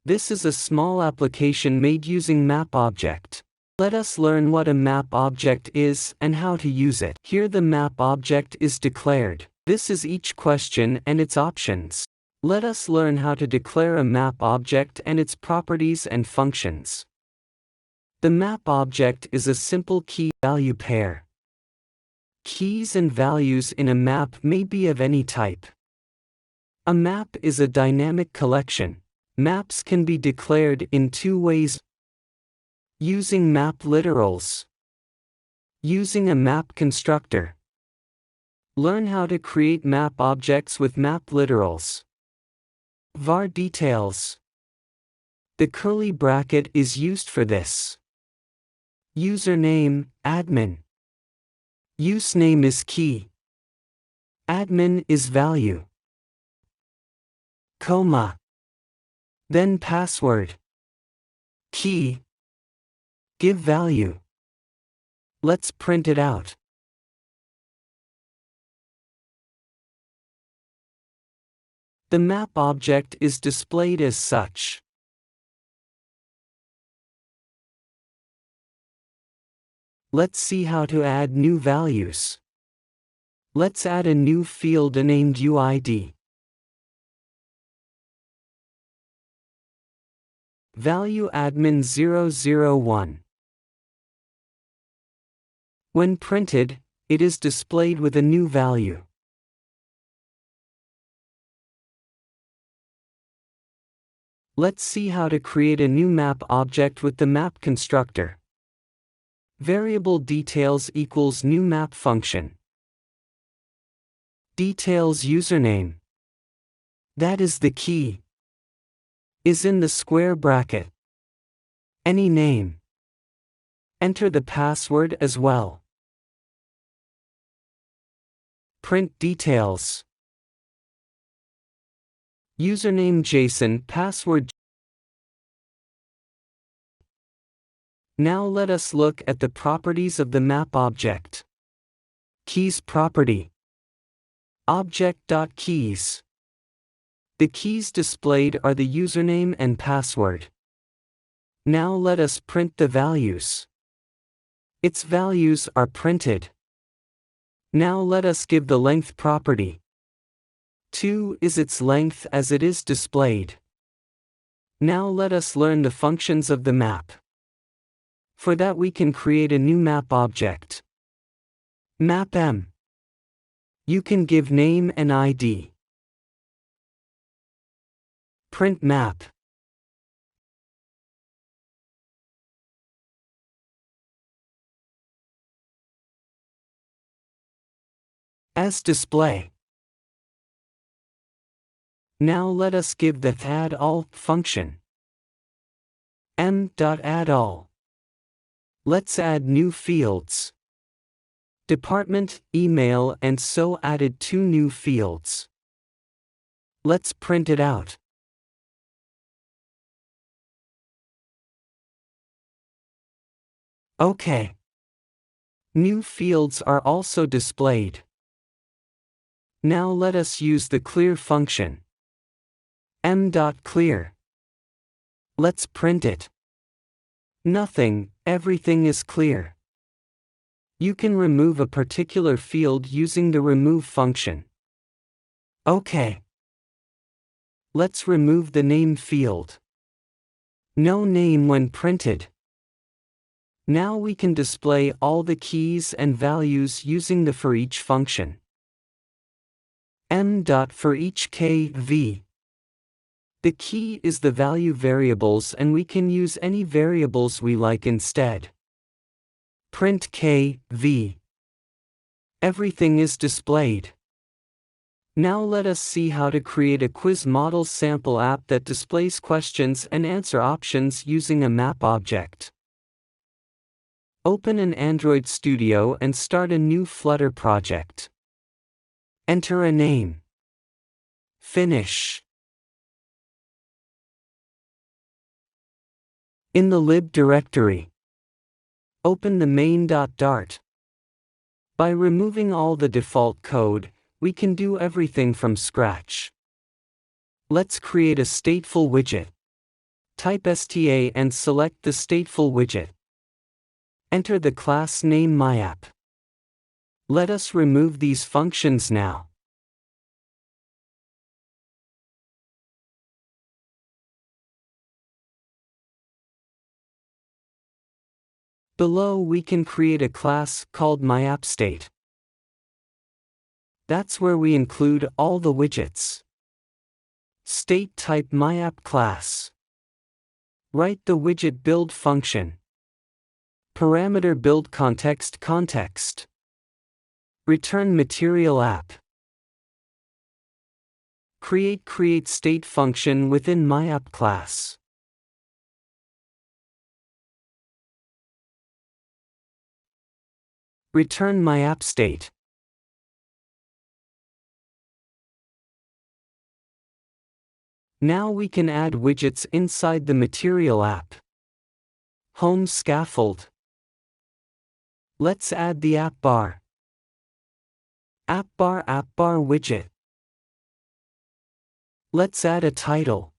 This is a small application made using Map Object. Let us learn what a map object is and how to use it. Here the map object is declared. This is each question and its options. Let us learn how to declare a map object and its properties and functions. The map object is a simple key-value pair. Keys and values in a map may be of any type. A map is a dynamic collection. Maps can be declared in two ways. Using map literals. Using a map constructor. Learn how to create map objects with map literals. var details. The curly bracket is used for this. Username, admin. Usename is key. Admin is value. Comma. Then password. Key. Give value. Let's print it out. The map object is displayed as such. Let's see how to add new values. Let's add a new field named UID. Value admin 001. When printed, it is displayed with a new value. Let's see how to create a new map object with the map constructor. Variable details equals new map function. Details username. That is the key. Is in the square bracket. Any name. Enter the password as well. Print details. Username Jason, password. Now let us look at the properties of the map object. Keys property. Object.keys. The keys displayed are the username and password. Now let us print the values. Its values are printed. Now let us give the length property. 2 is its length as it is displayed. Now let us learn the functions of the map. For that we can create a new map object. Map M. You can give name and ID. Print map. As display. Now let us give the addAll function. m.addAll. Let's add new fields. Department, email, and so added 2 new fields. Let's print it out. OK. New fields are also displayed. Now let us use the clear function. m.clear. Let's print it. Nothing, everything is clear. You can remove a particular field using the remove function. OK. Let's remove the name field. No name when printed. Now we can display all the keys and values using the forEach function. m.forEach kv. The key is the value variables and we can use any variables we like instead. Print kv. Everything is displayed. Now let us see how to create a quiz model sample app that displays questions and answer options using a map object. Open an Android Studio and start a new Flutter project. Enter a name. Finish. In the lib directory, open the main.dart. By removing all the default code, we can do everything from scratch. Let's create a stateful widget. Type sta and select the stateful widget. Enter the class name MyApp. Let us remove these functions now. Below we can create a class called MyAppState. That's where we include all the widgets. State type MyApp class. Write the widget build function. Parameter build context. Return material app. Create state function within MyApp class. Return MyAppState. Now we can add widgets inside the material app. Home scaffold. Let's add the app bar. App bar widget. Let's add a title.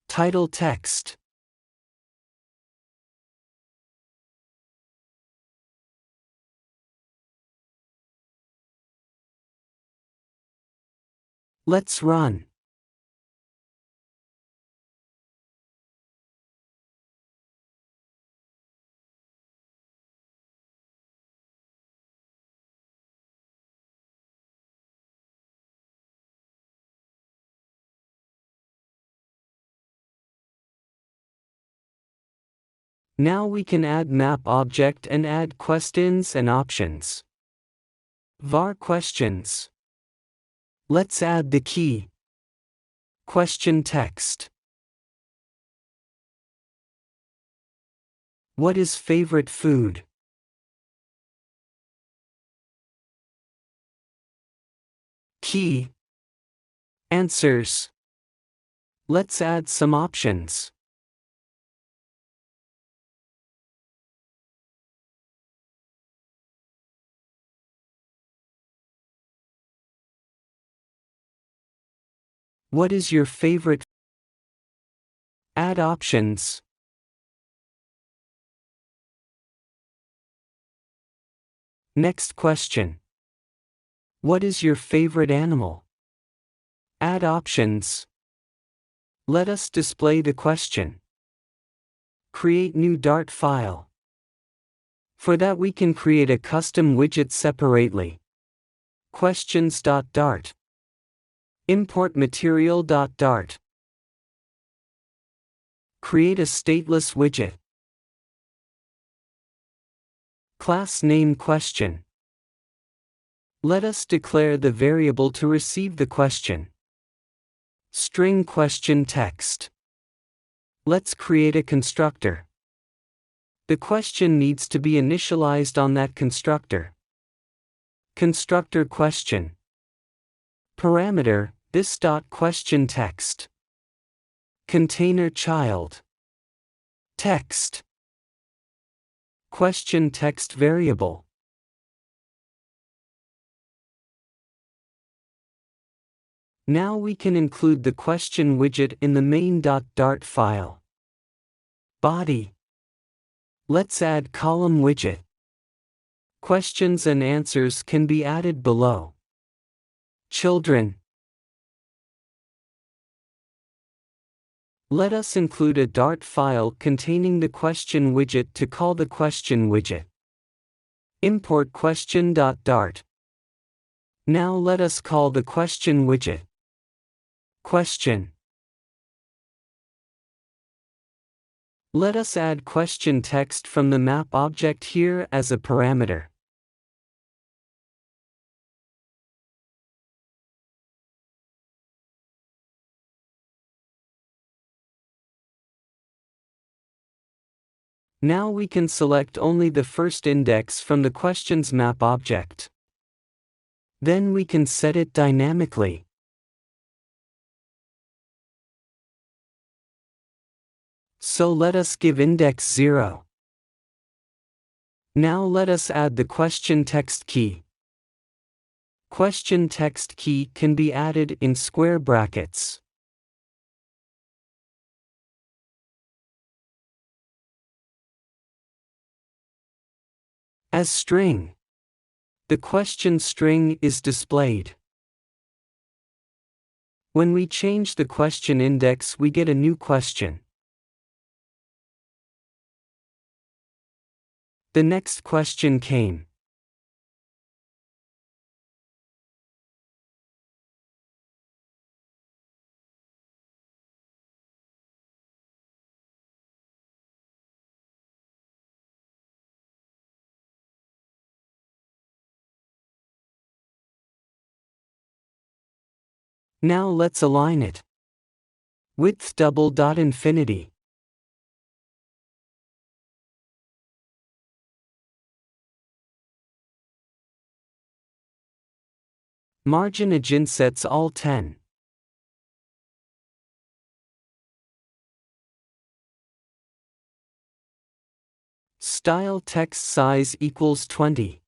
Title text. Let's run. Now we can add map object and add questions and options. var questions. Let's add the key. Question text. What is favorite food? Key. Answers. Let's add some options. What is your favorite? Add options. Next question. What is your favorite animal? Add options. Let us display the question. Create new Dart file. For that we can create a custom widget separately. Questions.dart. Import material.dart. Create a stateless widget. Class name question. Let us declare the variable to receive the question. String question text. Let's create a constructor. The question needs to be initialized on that constructor. Constructor question. Parameter, this question text. Container child. Text. Question text variable. Now we can include the question widget in the main.dart file. Body. Let's add column widget. Questions and answers can be added below. Children. Let us include a Dart file containing the question widget to call the question widget. Import question.dart. Now let us call the question widget. Question. Let us add question text from the map object here as a parameter. Now we can select only the first index from the questions map object. Then we can set it dynamically. So let us give index 0. Now let us add the question text key. Question text key can be added in square brackets. as string. The question string is displayed. When we change the question index, we get a new question. The next question came. Now let's align it. Width double-infinity. Margin agent sets all 10. Style text size equals 20.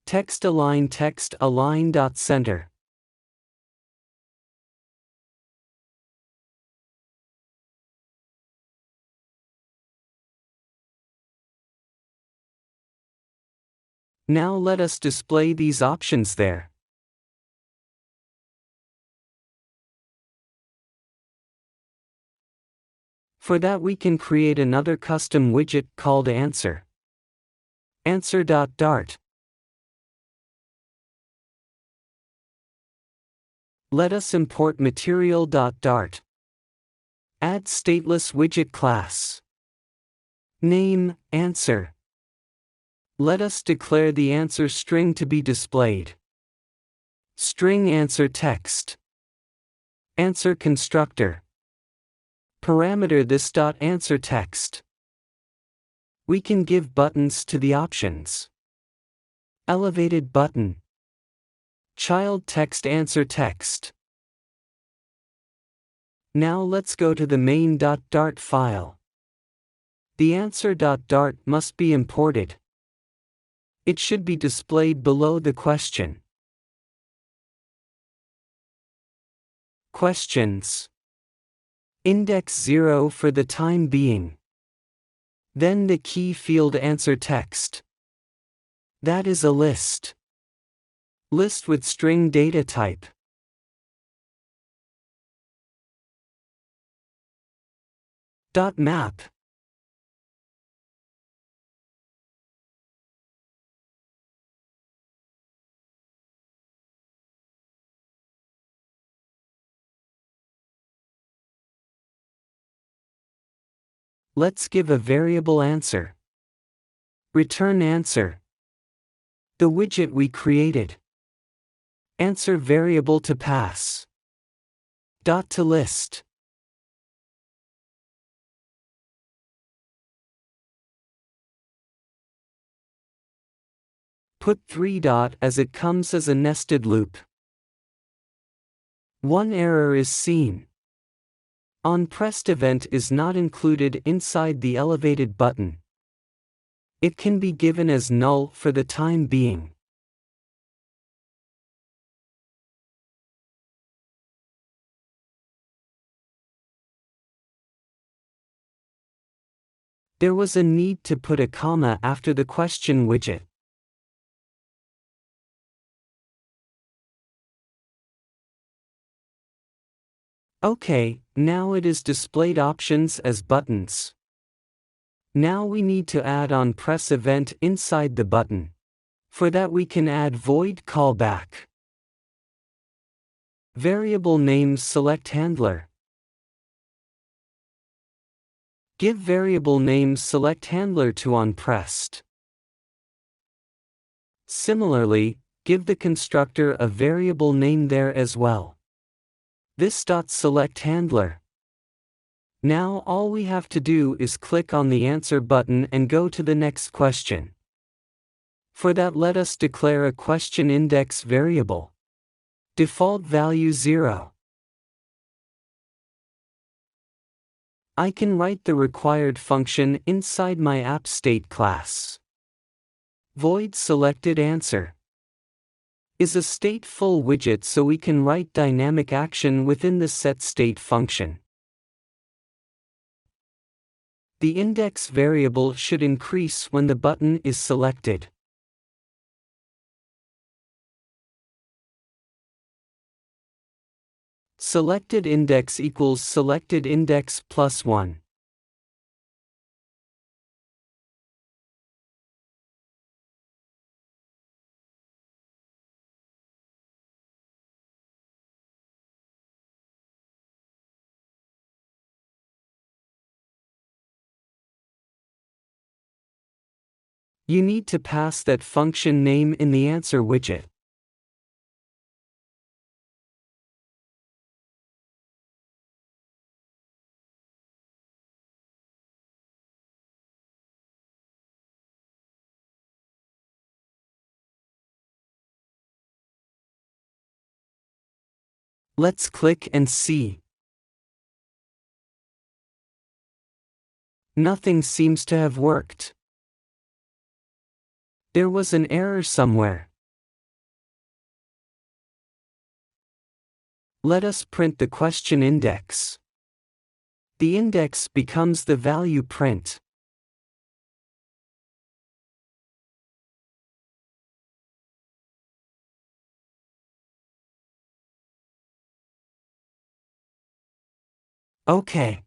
Text align.center. Now let us display these options there. For that we can create another custom widget called answer. Answer.dart. Let us import material.dart. Add stateless widget class. Name, answer. Let us declare the answer string to be displayed. String answer text. Answer constructor. Parameter this.answer text. We can give buttons to the options. Elevated button. Child text answer text. Now let's go to the main.dart file. The answer.dart must be imported. It should be displayed below the question. Questions. Index 0 for the time being. Then the key field answer text. That is a list. List with string data type. .map. Let's give a variable answer. Return answer. The widget we created. Answer variable to pass. To list. Put 3. As it comes as a nested loop. One error is seen. OnPressed event is not included inside the elevated button. It can be given as null for the time being. There was a need to put a comma after the question widget. Okay, now it is displayed options as buttons. Now we need to add onPress event inside the button. For that we can add void callback. Variable names select handler. Give variable names select handler to onPressed. Similarly, give the constructor a variable name there as well. This.select handler. Now all we have to do is click on the answer button and go to the next question. For that let us declare a question index variable. Default value 0. I can write the required function inside my app state class. Void selected answer. is a stateful widget so we can write dynamic action within the setState function. The index variable should increase when the button is selected. Selected index equals selected index plus 1. You need to pass that function name in the answer widget. Let's click and see. Nothing seems to have worked. There was an error somewhere. Let us print the question index. The index becomes the value print. Okay.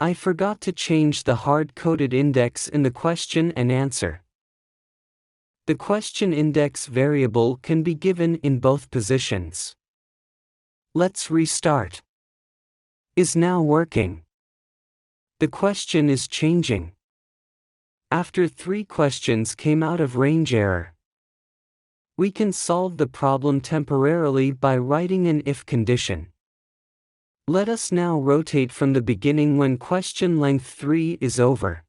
I forgot to change the hard-coded index in the question and answer. The question index variable can be given in both positions. Let's restart. Is now working. The question is changing. After 3 questions came out of range error. We can solve the problem temporarily by writing an if condition. Let us now rotate from the beginning when question length 3 is over.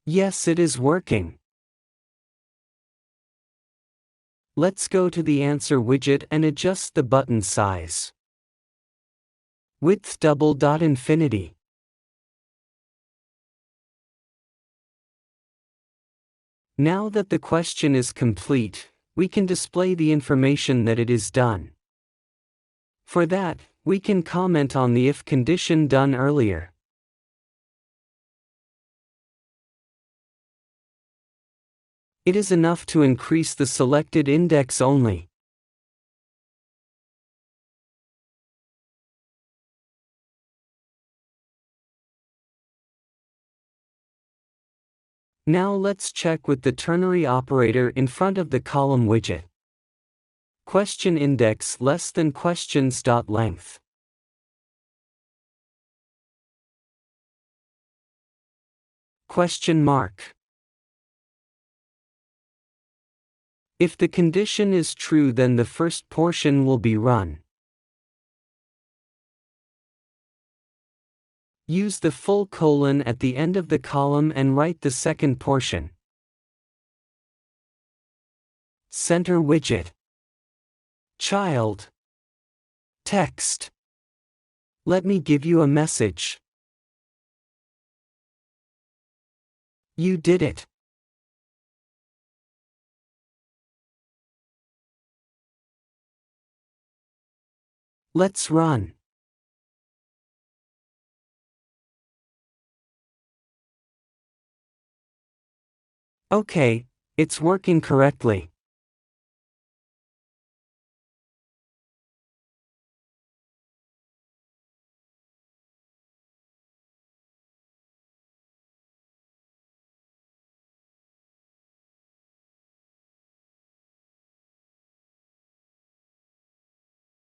Yes, it is working. Let's go to the answer widget and adjust the button size. Width double-infinity. Now that the question is complete, we can display the information that it is done. For that, we can comment on the if condition done earlier. It is enough to increase the selected index only. Now let's check with the ternary operator in front of the column widget. Question index less than questions.length. Question mark. If the condition is true, then the first portion will be run. Use the full colon at the end of the column and write the second portion. Center widget. Child. Text. Let me give you a message. You did it. Let's run. Okay, it's working correctly.